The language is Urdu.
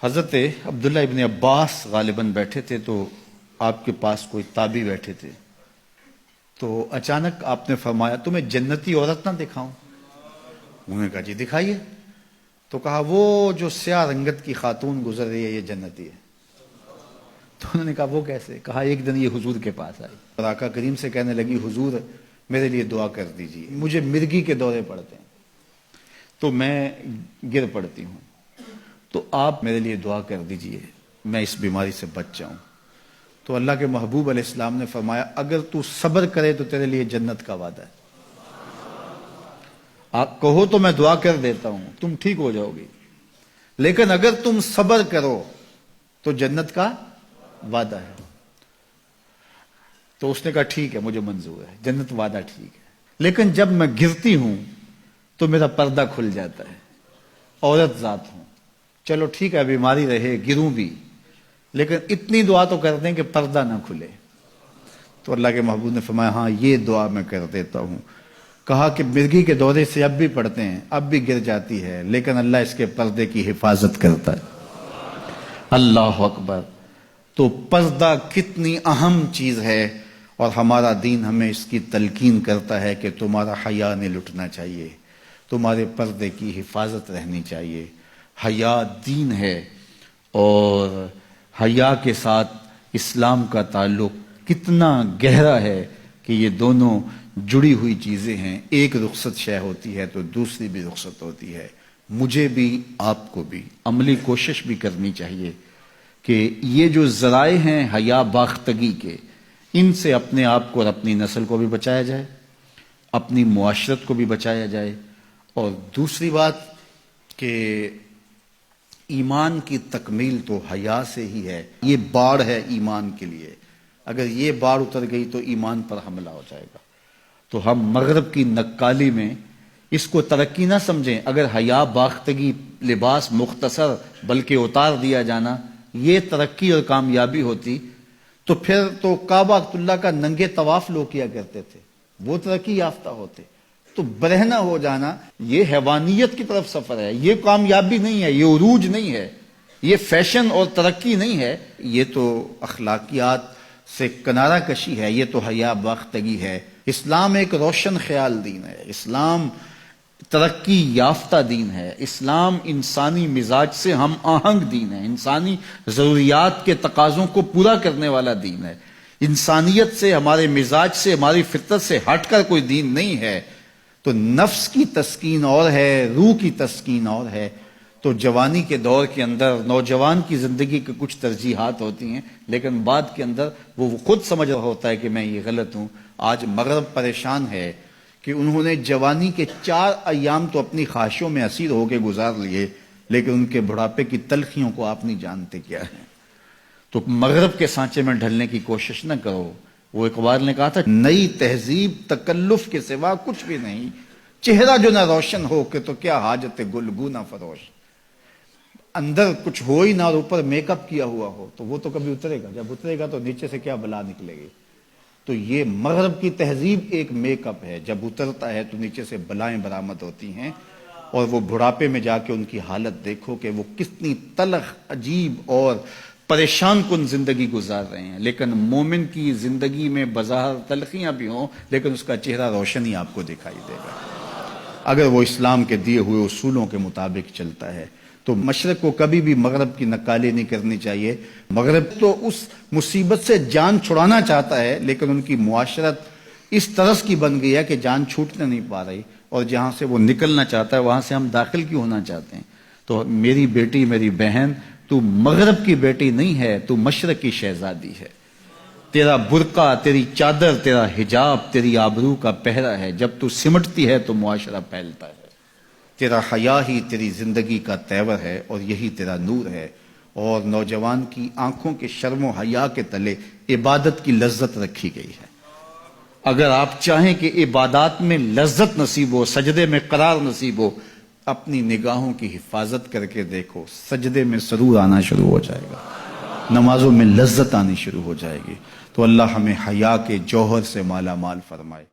حضرت عبداللہ ابن عباس غالباً بیٹھے تھے تو آپ کے پاس کوئی تابعی بیٹھے تھے، تو اچانک آپ نے فرمایا تمہیں جنتی عورت نہ دکھاؤں؟ انہوں نے کہا جی دکھائیے. تو کہا وہ جو سیاہ رنگت کی خاتون گزر رہی ہے یہ جنتی ہے. تو انہوں نے کہا وہ کیسے؟ کہا ایک دن یہ حضور کے پاس آئی اور آقا کریم سے کہنے لگی حضور میرے لیے دعا کر دیجیے، مجھے مرگی کے دورے پڑتے ہیں تو میں گر پڑتی ہوں، تو آپ میرے لیے دعا کر دیجئے میں اس بیماری سے بچ جاؤں. تو اللہ کے محبوب علیہ السلام نے فرمایا اگر تو صبر کرے تو تیرے لیے جنت کا وعدہ ہے. آپ کہو تو میں دعا کر دیتا ہوں تم ٹھیک ہو جاؤ گی، لیکن اگر تم صبر کرو تو جنت کا وعدہ ہے. تو اس نے کہا ٹھیک ہے مجھے منظور ہے، جنت وعدہ ٹھیک ہے، لیکن جب میں گرتی ہوں تو میرا پردہ کھل جاتا ہے، عورت ذات ہوں، چلو ٹھیک ہے بیماری رہے گروں بھی لیکن اتنی دعا تو کر دیں کہ پردہ نہ کھلے. تو اللہ کے محبوب نے فرمایا ہاں یہ دعا میں کر دیتا ہوں. کہا کہ مرگی کے دورے سے اب بھی پڑھتے ہیں، اب بھی گر جاتی ہے لیکن اللہ اس کے پردے کی حفاظت کرتا ہے. اللہ اکبر. تو پردہ کتنی اہم چیز ہے اور ہمارا دین ہمیں اس کی تلقین کرتا ہے کہ تمہارا حیا نہیں لٹنا چاہیے، تمہارے پردے کی حفاظت رہنی چاہیے. حیا دین ہے اور حیا کے ساتھ اسلام کا تعلق کتنا گہرا ہے کہ یہ دونوں جڑی ہوئی چیزیں ہیں. ایک رخصت شے ہوتی ہے تو دوسری بھی رخصت ہوتی ہے. مجھے بھی آپ کو بھی عملی کوشش بھی کرنی چاہیے کہ یہ جو ذرائع ہیں حیا باختگی کے، ان سے اپنے آپ کو اور اپنی نسل کو بھی بچایا جائے، اپنی معاشرت کو بھی بچایا جائے. اور دوسری بات کہ ایمان کی تکمیل تو حیا سے ہی ہے. یہ باڑ ہے ایمان کے لیے، اگر یہ باڑ اتر گئی تو ایمان پر حملہ ہو جائے گا. تو ہم مغرب کی نقالی میں اس کو ترقی نہ سمجھیں. اگر حیا باختگی لباس مختصر بلکہ اتار دیا جانا یہ ترقی اور کامیابی ہوتی تو پھر تو کعبہ اللہ کا ننگے طواف لوگ کیا کرتے تھے، وہ ترقی یافتہ ہوتے. تو برہنہ ہو جانا یہ حیوانیت کی طرف سفر ہے، یہ کامیابی نہیں ہے، یہ عروج نہیں ہے، یہ فیشن اور ترقی نہیں ہے، یہ تو اخلاقیات سے کنارہ کشی ہے، یہ تو حیا باختگی ہے. اسلام ایک روشن خیال دین ہے، اسلام ترقی یافتہ دین ہے، اسلام انسانی مزاج سے ہم آہنگ دین ہے، انسانی ضروریات کے تقاضوں کو پورا کرنے والا دین ہے. انسانیت سے، ہمارے مزاج سے، ہماری فطرت سے ہٹ کر کوئی دین نہیں ہے. تو نفس کی تسکین اور ہے، روح کی تسکین اور ہے. تو جوانی کے دور کے اندر نوجوان کی زندگی کی کچھ ترجیحات ہوتی ہیں لیکن بعد کے اندر وہ خود سمجھ رہا ہوتا ہے کہ میں یہ غلط ہوں. آج مغرب پریشان ہے کہ انہوں نے جوانی کے 4 ایام تو اپنی خواہشوں میں اسیر ہو کے گزار لیے لیکن ان کے بڑھاپے کی تلخیوں کو آپ نہیں جانتے کیا ہے. تو مغرب کے سانچے میں ڈھلنے کی کوشش نہ کرو. وہ اقبال نے کہا تھا نئی تہذیب تکلف کے سوا کچھ بھی نہیں، چہرہ جو نہ روشن ہو کہ تو کیا حاجت گلگو نہ فروش. اندر کچھ ہو ہی نہ اور اوپر میک اپ کیا ہوا ہو تو وہ تو کبھی اترے گا، جب اترے گا تو نیچے سے کیا بلا نکلے گی. تو یہ مغرب کی تہذیب ایک میک اپ ہے، جب اترتا ہے تو نیچے سے بلائیں برآمد ہوتی ہیں اور وہ بڑھاپے میں جا کے ان کی حالت دیکھو کہ وہ کتنی تلخ عجیب اور پریشان کن زندگی گزار رہے ہیں. لیکن مومن کی زندگی میں بظاہر تلخیاں بھی ہوں لیکن اس کا چہرہ روشن ہی آپ کو دکھائی دے گا اگر وہ اسلام کے دیے ہوئے اصولوں کے مطابق چلتا ہے. تو مشرق کو کبھی بھی مغرب کی نقالی نہیں کرنی چاہیے. مغرب تو اس مصیبت سے جان چھڑانا چاہتا ہے لیکن ان کی معاشرت اس طرز کی بن گئی ہے کہ جان چھوٹنے نہیں پا رہی اور جہاں سے وہ نکلنا چاہتا ہے وہاں سے ہم داخل کیوں ہونا چاہتے ہیں. تو میری بیٹی، میری بہن، تو مغرب کی بیٹی نہیں ہے، تو مشرق کی شہزادی ہے. تیرا برقع، تیری چادر، تیرا حجاب تیری آبرو کا پہرا ہے. جب تو سمٹتی ہے تو معاشرہ پھیلتا ہے. تیرا حیا ہی تیری زندگی کا تیور ہے اور یہی تیرا نور ہے. اور نوجوان کی آنکھوں کے شرم و حیا کے تلے عبادت کی لذت رکھی گئی ہے. اگر آپ چاہیں کہ عبادات میں لذت نصیب ہو، سجدے میں قرار نصیب ہو، اپنی نگاہوں کی حفاظت کر کے دیکھو. سجدے میں سرور آنا شروع ہو جائے گا، نمازوں میں لذت آنی شروع ہو جائے گی. تو اللہ ہمیں حیا کے جوہر سے مالا مال فرمائے.